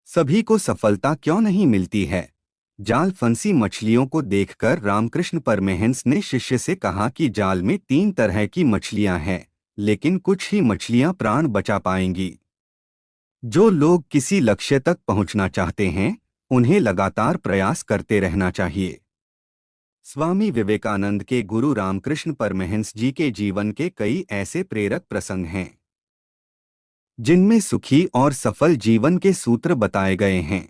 सभी को सफलता क्यों नहीं मिलती है? जाल फंसी मछलियों को देखकर रामकृष्ण परमहंस ने शिष्य से कहा कि जाल में 3 तरह की मछलियां हैं, लेकिन कुछ ही मछलियां प्राण बचा पाएंगी। जो लोग किसी लक्ष्य तक पहुंचना चाहते हैं, उन्हें लगातार प्रयास करते रहना चाहिए। स्वामी विवेकानंद के गुरु रामकृष्ण परमहंस जी के जीवन के कई ऐसे प्रेरक प्रसंग हैं, जिनमें सुखी और सफल जीवन के सूत्र बताए गए हैं।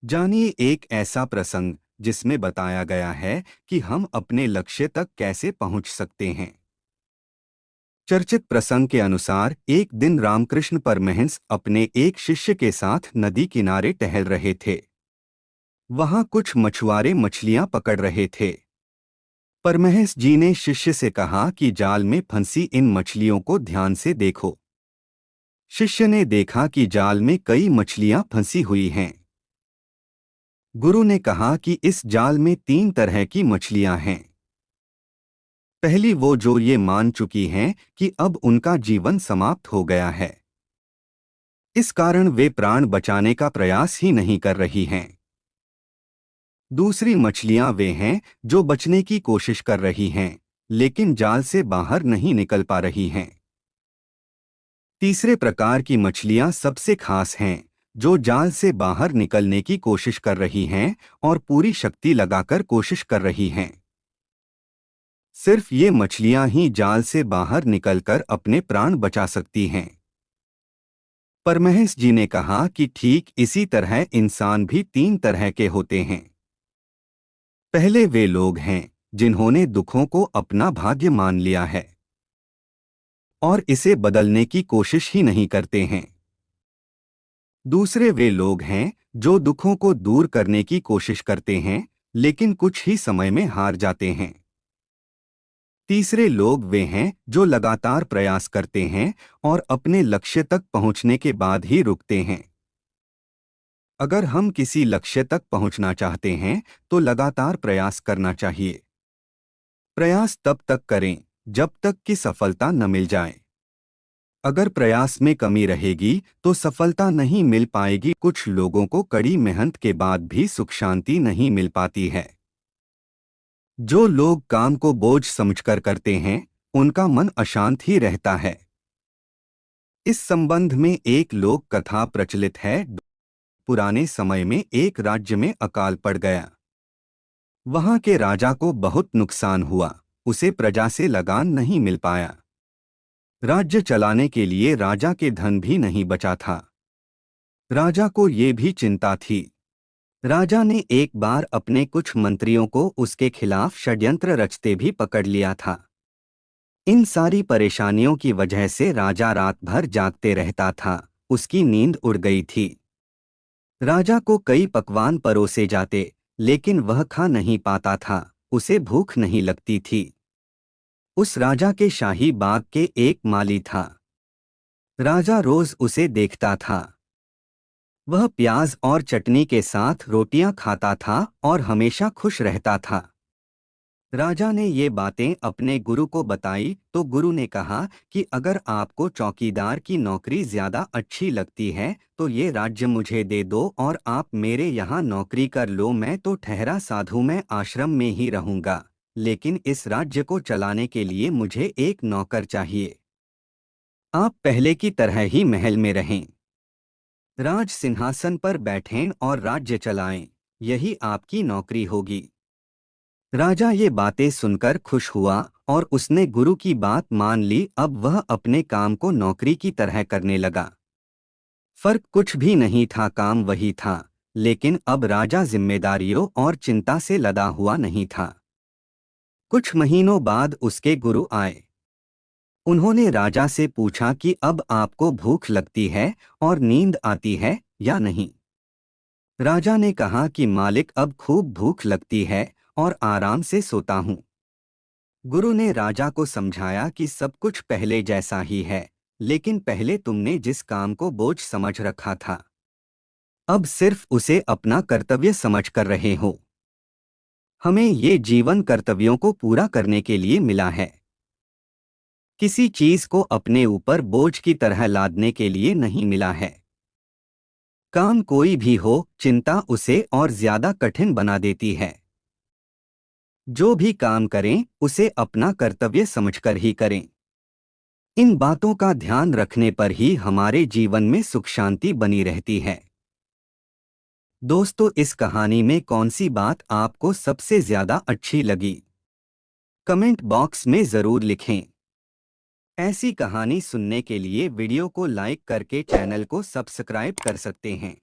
जानिए एक ऐसा प्रसंग जिसमें बताया गया है कि हम अपने लक्ष्य तक कैसे पहुंच सकते हैं। चर्चित प्रसंग के अनुसार एक दिन रामकृष्ण परमहंस अपने एक शिष्य के साथ नदी किनारे टहल रहे थे। वहां कुछ मछुआरे मछलियां पकड़ रहे थे। परमहंस जी ने शिष्य से कहा कि जाल में फंसी इन मछलियों को ध्यान से देखो। शिष्य ने देखा कि जाल में कई मछलियां फंसी हुई हैं। गुरु ने कहा कि इस जाल में 3 तरह की मछलियां हैं। पहली, वो जो ये मान चुकी हैं कि अब उनका जीवन समाप्त हो गया है, इस कारण वे प्राण बचाने का प्रयास ही नहीं कर रही हैं। दूसरी मछलियां वे हैं जो बचने की कोशिश कर रही हैं, लेकिन जाल से बाहर नहीं निकल पा रही हैं। तीसरे प्रकार की मछलियां सबसे खास हैं, जो जाल से बाहर निकलने की कोशिश कर रही हैं और पूरी शक्ति लगाकर कोशिश कर रही हैं। सिर्फ ये मछलियां ही जाल से बाहर निकलकर अपने प्राण बचा सकती हैं। परमहंस जी ने कहा कि ठीक इसी तरह इंसान भी 3 तरह के होते हैं। पहले वे लोग हैं जिन्होंने दुखों को अपना भाग्य मान लिया है और इसे बदलने की कोशिश ही नहीं करते हैं। दूसरे वे लोग हैं जो दुखों को दूर करने की कोशिश करते हैं, लेकिन कुछ ही समय में हार जाते हैं। तीसरे लोग वे हैं जो लगातार प्रयास करते हैं और अपने लक्ष्य तक पहुंचने के बाद ही रुकते हैं। अगर हम किसी लक्ष्य तक पहुंचना चाहते हैं तो लगातार प्रयास करना चाहिए। प्रयास तब तक करें जब तक कि सफलता न मिल जाए। अगर प्रयास में कमी रहेगी तो सफलता नहीं मिल पाएगी। कुछ लोगों को कड़ी मेहनत के बाद भी सुख शांति नहीं मिल पाती है। जो लोग काम को बोझ समझकर करते हैं, उनका मन अशांत ही रहता है। इस संबंध में एक लोक कथा प्रचलित है। पुराने समय में एक राज्य में अकाल पड़ गया। वहां के राजा को बहुत नुकसान हुआ। उसे प्रजा से लगान नहीं मिल पाया। राज्य चलाने के लिए राजा के धन भी नहीं बचा था। राजा को ये भी चिंता थी। राजा ने एक बार अपने कुछ मंत्रियों को उसके खिलाफ षड्यंत्र रचते भी पकड़ लिया था। इन सारी परेशानियों की वजह से राजा रात भर जागते रहता था। उसकी नींद उड़ गई थी। राजा को कई पकवान परोसे जाते, लेकिन वह खा नहीं पाता था। उसे भूख नहीं लगती थी। उस राजा के शाही बाग के एक माली था। राजा रोज उसे देखता था। वह प्याज और चटनी के साथ रोटियां खाता था और हमेशा खुश रहता था। राजा ने ये बातें अपने गुरु को बताई तो गुरु ने कहा कि अगर आपको चौकीदार की नौकरी ज्यादा अच्छी लगती है तो ये राज्य मुझे दे दो और आप मेरे यहाँ नौकरी कर लो। मैं तो ठहरा साधु, मैं आश्रम में ही रहूंगा, लेकिन इस राज्य को चलाने के लिए मुझे एक नौकर चाहिए। आप पहले की तरह ही महल में रहें, राज सिंहासन पर बैठें और राज्य चलाएं, यही आपकी नौकरी होगी। राजा ये बातें सुनकर खुश हुआ और उसने गुरु की बात मान ली। अब वह अपने काम को नौकरी की तरह करने लगा। फर्क कुछ भी नहीं था, काम वही था, लेकिन अब राजा जिम्मेदारियों और चिंता से लदा हुआ नहीं था। कुछ महीनों बाद उसके गुरु आए। उन्होंने राजा से पूछा कि अब आपको भूख लगती है और नींद आती है या नहीं। राजा ने कहा कि मालिक, अब खूब भूख लगती है और आराम से सोता हूँ। गुरु ने राजा को समझाया कि सब कुछ पहले जैसा ही है, लेकिन पहले तुमने जिस काम को बोझ समझ रखा था, अब सिर्फ उसे अपना कर्तव्य समझ कर रहे हो। हमें ये जीवन कर्तव्यों को पूरा करने के लिए मिला है, किसी चीज को अपने ऊपर बोझ की तरह लादने के लिए नहीं मिला है। काम कोई भी हो, चिंता उसे और ज्यादा कठिन बना देती है। जो भी काम करें उसे अपना कर्तव्य समझकर ही करें। इन बातों का ध्यान रखने पर ही हमारे जीवन में सुख शांति बनी रहती है। दोस्तों, इस कहानी में कौन सी बात आपको सबसे ज्यादा अच्छी लगी? कमेंट बॉक्स में जरूर लिखें। ऐसी कहानी सुनने के लिए वीडियो को लाइक करके चैनल को सब्सक्राइब कर सकते हैं।